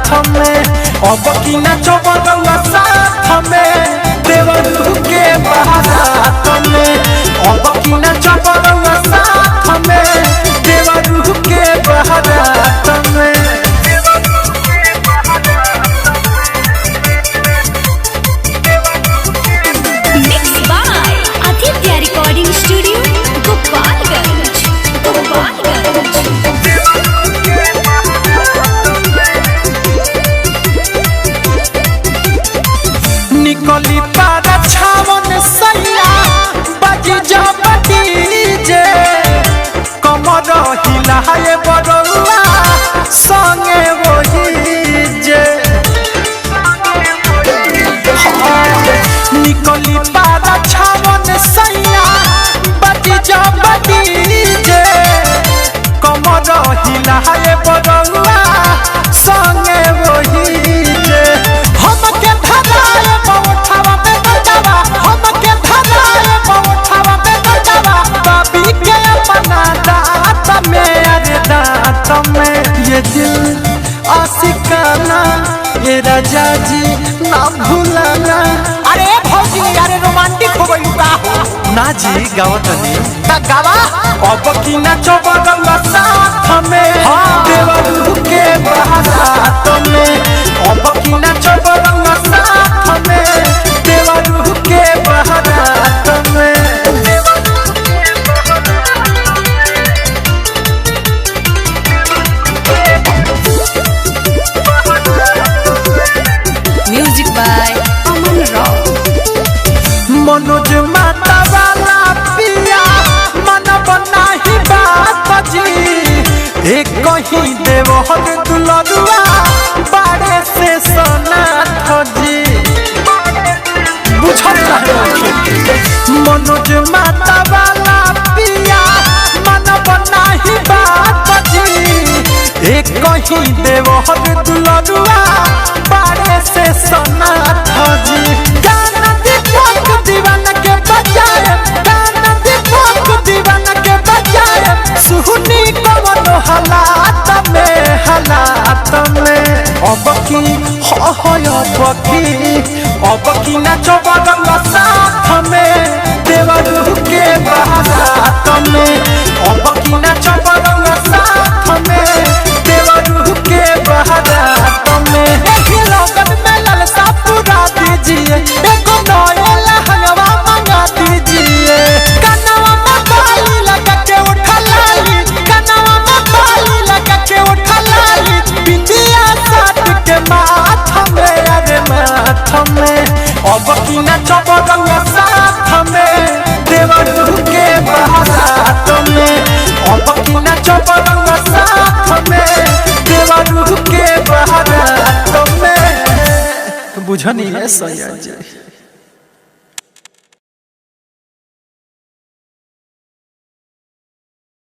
साथ में अब की नाचो बरौआ साथ में देवरू के बारात में अब की नाचो बरौआ साथ में देवरू के बारात में। Mixed by Aditya Recording Studio, Gopalganj, Gopalganj। निकली पारा छावन सैया बाजी जब डीजे कमर हिलाए बरौआ संगे वही जे निकली पारा छावन सैया बाजी जब डीजे कमर हिलाए बरौआ संगे वही जे हमके धराए पौठावा में बजावा हमके धराए पौठावा में बजावा बाबी के अपना दांत में अरे दांत में ये दिल आशिकाना ये राजा जी ना भूलाना। अरे भौजी अरे रोमांटिक हो गई का ना जी गावत नहीं ता गावा अब की नाचो बरौआ साथ में देवरू के बारात में अब की नाचो बरौआ साथ में देवरू के बारात में। Music by Aman Rao। Manoj माता वाला पिया मन बना ही बात जी एक कहीं देवहर दुलरुआ बाड़े से सनाथ जी बुझल मनोज माता वाला पिया मन बना ही बात जी एक कहीं देवहर दुलरुआ बाड़े से सनाथ जी। गाना दीपक दीवाना के बजाए गाना दीपक दीवाना के बजाए सुहनी कवन हालात में अब की अब की नाचो बरौआ साथ में देवरू के बारात में अब की नाचो बरौआ साथ में देवरू के बारात में। एही लगन में ललसा पूरा दीजिए एको नया लहंगवा मंगा दीजिए कनवा में बाली लगा के उठा लाली कनवा में बाली लगा के उठा लाली बिंदिया साथ के माथ में अरे माथ में अब की नाचो बरौआ साथ में देवरू के बारात में अब की नाचो बरौआ साथ में देवरू के बारात में। बुझनी है सैया जी।